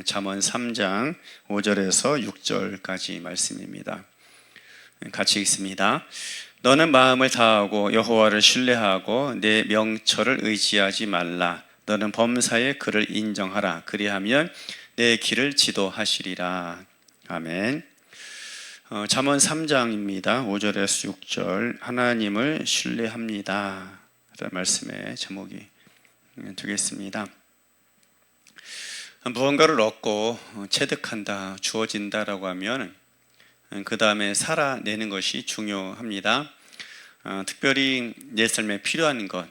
잠언 3장 5절에서 6절까지 말씀입니다. 같이 읽습니다. 너는 마음을 다하고 여호와를 신뢰하고 내 명철을 의지하지 말라. 너는 범사의 그를 인정하라. 그리하면 내 길을 지도하시리라. 아멘. 잠언 3장입니다. 5절에서 6절. 하나님을 신뢰합니다. 라는 말씀의 제목이 되겠습니다. 무언가를 얻고 체득한다, 주어진다라고 하면 그 다음에 살아내는 것이 중요합니다. 특별히 내 삶에 필요한 것,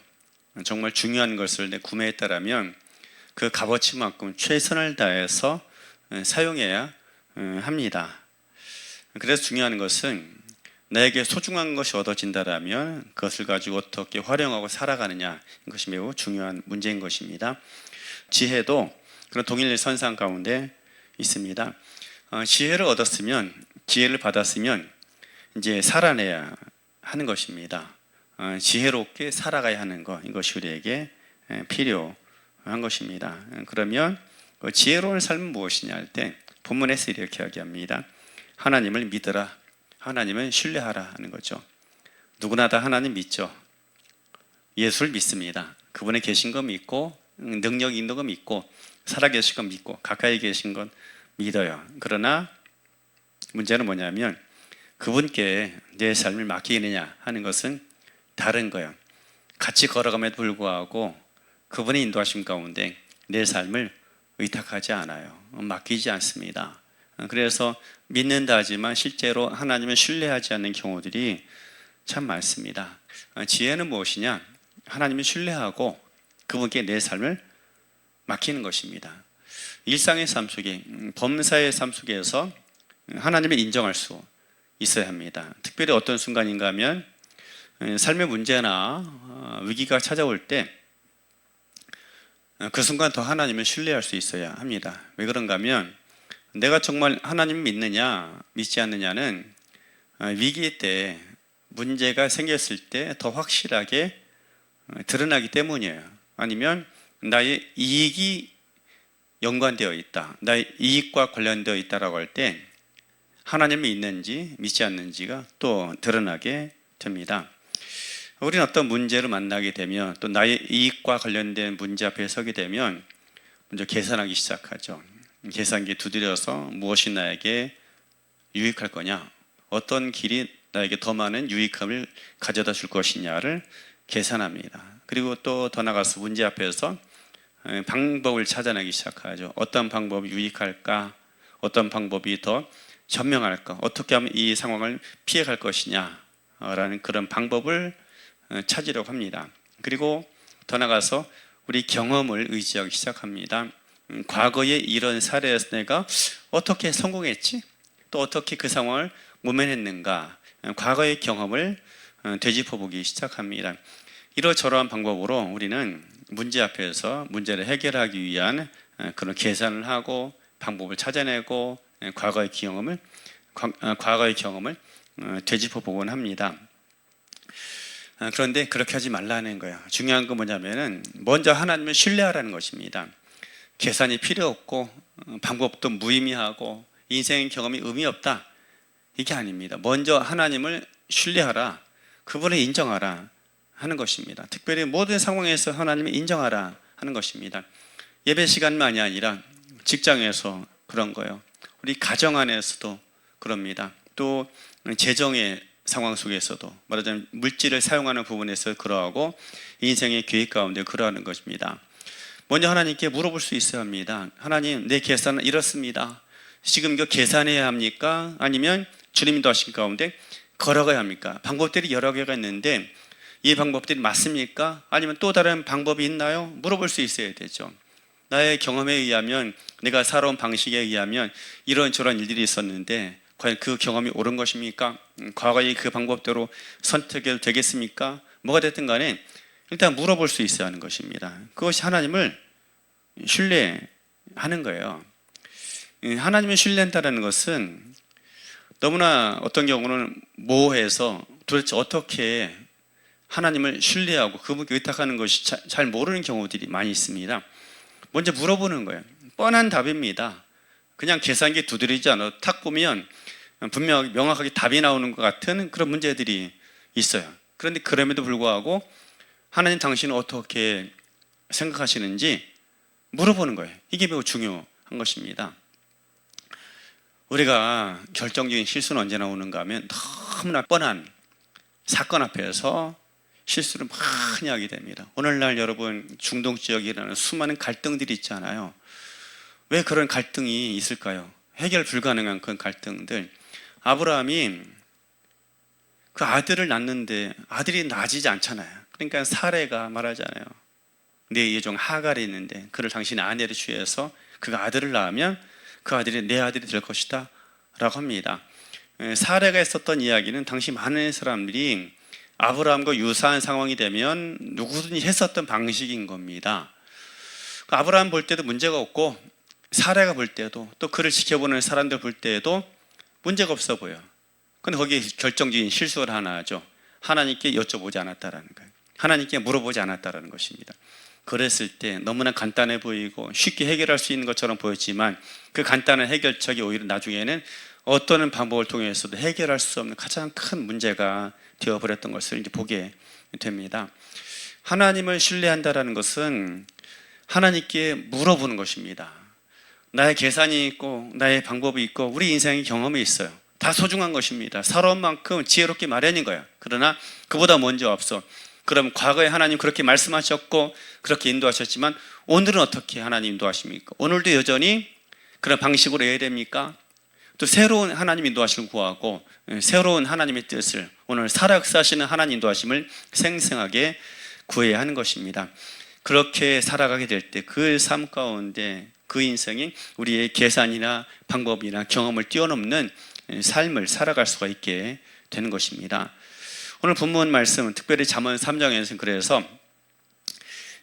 정말 중요한 것을 내 구매했다라면 그 값어치만큼 최선을 다해서 사용해야 합니다. 그래서 중요한 것은 나에게 소중한 것이 얻어진다라면 그것을 가지고 어떻게 활용하고 살아가느냐, 이것이 매우 중요한 문제인 것입니다. 지혜도 그런 동일 선상 가운데 있습니다. 지혜를 얻었으면, 기회를 받았으면 이제 살아내야 하는 것입니다. 지혜롭게 살아가야 하는 것, 이것이 우리에게 필요한 것입니다. 그러면 지혜로운 삶은 무엇이냐 할 때 본문에서 이렇게 이야기합니다. 하나님을 믿으라, 하나님을 신뢰하라 하는 거죠. 누구나 다 하나님 믿죠. 예수를 믿습니다. 그분에 계신 거 믿고, 능력 있는 거 믿고, 살아계신 건 믿고, 가까이 계신 건 믿어요. 그러나 문제는 뭐냐면 그분께 내 삶을 맡기느냐 하는 것은 다른 거예요. 같이 걸어감에도 불구하고 그분의 인도하심 가운데 내 삶을 의탁하지 않아요. 맡기지 않습니다. 그래서 믿는다 하지만 실제로 하나님을 신뢰하지 않는 경우들이 참 많습니다. 지혜는 무엇이냐? 하나님을 신뢰하고 그분께 내 삶을 맡기는 것입니다. 일상의 삶 속에, 범사의 삶 속에서 하나님을 인정할 수 있어야 합니다. 특별히 어떤 순간인가 하면 삶의 문제나 위기가 찾아올 때 그 순간 더 하나님을 신뢰할 수 있어야 합니다. 왜 그런가 하면 내가 정말 하나님을 믿느냐 믿지 않느냐는 위기 때, 문제가 생겼을 때 더 확실하게 드러나기 때문이에요. 아니면 나의 이익이 연관되어 있다, 나의 이익과 관련되어 있다라고 할 때 하나님을 믿는지 믿지 않는지가 또 드러나게 됩니다. 우리는 어떤 문제를 만나게 되면 또 나의 이익과 관련된 문제 앞에 서게 되면 먼저 계산하기 시작하죠. 계산기에 두드려서 무엇이 나에게 유익할 거냐, 어떤 길이 나에게 더 많은 유익함을 가져다 줄 것이냐를 계산합니다. 그리고 또 더 나가서 문제 앞에서 방법을 찾아내기 시작하죠. 어떤 방법이 유익할까, 어떤 방법이 더 현명할까, 어떻게 하면 이 상황을 피해갈 것이냐라는 그런 방법을 찾으려고 합니다. 그리고 더 나가서 우리 경험을 의지하기 시작합니다. 과거에 이런 사례에서 내가 어떻게 성공했지? 또 어떻게 그 상황을 모면했는가? 과거의 경험을 되짚어보기 시작합니다. 이러저러한 방법으로 우리는 문제 앞에서 문제를 해결하기 위한 그런 계산을 하고 방법을 찾아내고 과거의 경험을 되짚어보곤 합니다. 그런데 그렇게 하지 말라는 거예요. 중요한 건 뭐냐면은 먼저 하나님을 신뢰하라는 것입니다. 계산이 필요 없고 방법도 무의미하고 인생의 경험이 의미 없다, 이게 아닙니다. 먼저 하나님을 신뢰하라, 그분을 인정하라 하는 것입니다. 특별히 모든 상황에서 하나님을 인정하라 하는 것입니다. 예배 시간만이 아니라 직장에서 그런 거예요. 우리 가정 안에서도 그럽니다. 또 재정의 상황 속에서도, 말하자면 물질을 사용하는 부분에서 그러하고 인생의 계획 가운데 그러하는 것입니다. 먼저 하나님께 물어볼 수 있어야 합니다. 하나님, 내 계산은 이렇습니다. 지금 이거 계산해야 합니까? 아니면 주님 인도하신 가운데 걸어가야 합니까? 방법들이 여러 개가 있는데 이 방법들이 맞습니까? 아니면 또 다른 방법이 있나요? 물어볼 수 있어야 되죠. 나의 경험에 의하면, 내가 살아온 방식에 의하면 이런저런 일들이 있었는데 과연 그 경험이 옳은 것입니까? 과거의 그 방법대로 선택해도 되겠습니까? 뭐가 됐든 간에 일단 물어볼 수 있어야 하는 것입니다. 그것이 하나님을 신뢰하는 거예요. 하나님을 신뢰한다는 것은 너무나 어떤 경우는 모호해서 도대체 어떻게 하나님을 신뢰하고 그분께 의탁하는 것이 잘 모르는 경우들이 많이 있습니다. 먼저 물어보는 거예요. 뻔한 답입니다. 그냥 계산기 두드리지 않아도 탁 보면 분명 명확하게 답이 나오는 것 같은 그런 문제들이 있어요. 그런데 그럼에도 불구하고 하나님 당신은 어떻게 생각하시는지 물어보는 거예요. 이게 매우 중요한 것입니다. 우리가 결정적인 실수는 언제 나오는가 하면 너무나 뻔한 사건 앞에서 실수를 많이 하게 됩니다. 오늘날 여러분 중동 지역에 일어나는 수많은 갈등들이 있잖아요. 왜 그런 갈등이 있을까요? 해결 불가능한 그런 갈등들. 아브라함이 그 아들을 낳는데 아들이 낳아지지 않잖아요. 그러니까 사레가 말하잖아요. 내 예종 하갈이 있는데 그를 당신의 아내로 취해서 그가 아들을 낳으면 그 아들이 내 아들이 될 것이다 라고 합니다. 사레가 했었던 이야기는 당시 많은 사람들이 아브라함과 유사한 상황이 되면 누구든지 했었던 방식인 겁니다. 아브라함 볼 때도 문제가 없고 사레가 볼 때도 또 그를 지켜보는 사람들 볼 때에도 문제가 없어 보여요. 근데 거기에 결정적인 실수를 하나 하죠. 하나님께 여쭤보지 않았다라는 거예요. 하나님께 물어보지 않았다라는 것입니다. 그랬을 때 너무나 간단해 보이고 쉽게 해결할 수 있는 것처럼 보였지만 그 간단한 해결책이 오히려 나중에는 어떤 방법을 통해서도 해결할 수 없는 가장 큰 문제가 되어버렸던 것을 이제 보게 됩니다. 하나님을 신뢰한다라는 것은 하나님께 물어보는 것입니다. 나의 계산이 있고 나의 방법이 있고 우리 인생의 경험이 있어요. 다 소중한 것입니다. 살아온 만큼 지혜롭게 마련인 거야. 그러나 그보다 먼저 앞서 그럼 과거에 하나님 그렇게 말씀하셨고 그렇게 인도하셨지만 오늘은 어떻게 하나님 인도하십니까? 오늘도 여전히 그런 방식으로 해야 됩니까? 또 새로운 하나님 인도하심을 구하고 새로운 하나님의 뜻을 오늘 살아역사하시는 하나님 인도하심을 생생하게 구해야 하는 것입니다. 그렇게 살아가게 될 때 그 삶 가운데 그 인생이 우리의 계산이나 방법이나 경험을 뛰어넘는 삶을 살아갈 수가 있게 되는 것입니다. 오늘 본문 말씀은 특별히 잠언 3장에서는 그래서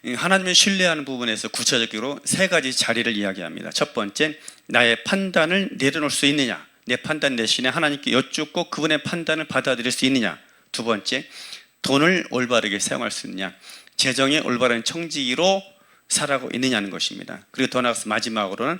하나님을 신뢰하는 부분에서 구체적으로 세 가지 자리를 이야기합니다. 첫 번째, 나의 판단을 내려놓을 수 있느냐, 내 판단 대신에 하나님께 여쭙고 그분의 판단을 받아들일 수 있느냐. 두 번째, 돈을 올바르게 사용할 수 있느냐, 재정의 올바른 청지기로 살아가고 있느냐는 것입니다. 그리고 더 나아가서 마지막으로는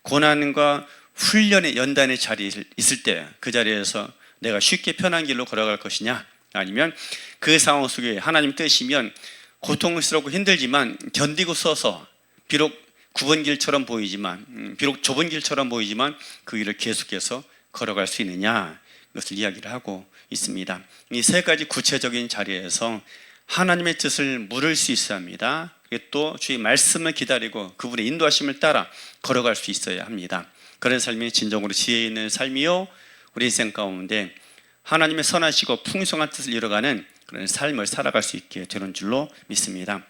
고난과 훈련의 연단의 자리에 있을 때 그 자리에서 내가 쉽게 편한 길로 걸어갈 것이냐, 아니면 그 상황 속에 하나님 뜻이면 고통스럽고 힘들지만 견디고 서서 비록 굽은 길처럼 보이지만 비록 좁은 길처럼 보이지만 그 길을 계속해서 걸어갈 수 있느냐, 이것을 이야기를 하고 있습니다. 이 세 가지 구체적인 자리에서 하나님의 뜻을 물을 수 있어야 합니다. 또 주의 말씀을 기다리고 그분의 인도하심을 따라 걸어갈 수 있어야 합니다. 그런 삶이 진정으로 지혜 있는 삶이요, 우리 인생 가운데 하나님의 선하시고 풍성한 뜻을 이뤄가는 그런 삶을 살아갈 수 있게 되는 줄로 믿습니다.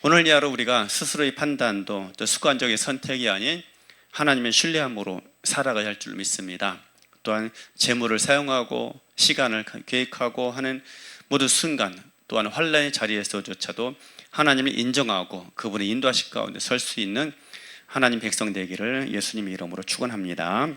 오늘 이 하루 우리가 스스로의 판단도 또 습관적인 선택이 아닌 하나님의 신뢰함으로 살아가야 할 줄로 믿습니다. 또한 재물을 사용하고 시간을 계획하고 하는 모든 순간, 또한 환난의 자리에서조차도 하나님을 인정하고 그분의 인도하심 가운데 설 수 있는 하나님 백성 되기를 예수님의 이름으로 축원합니다.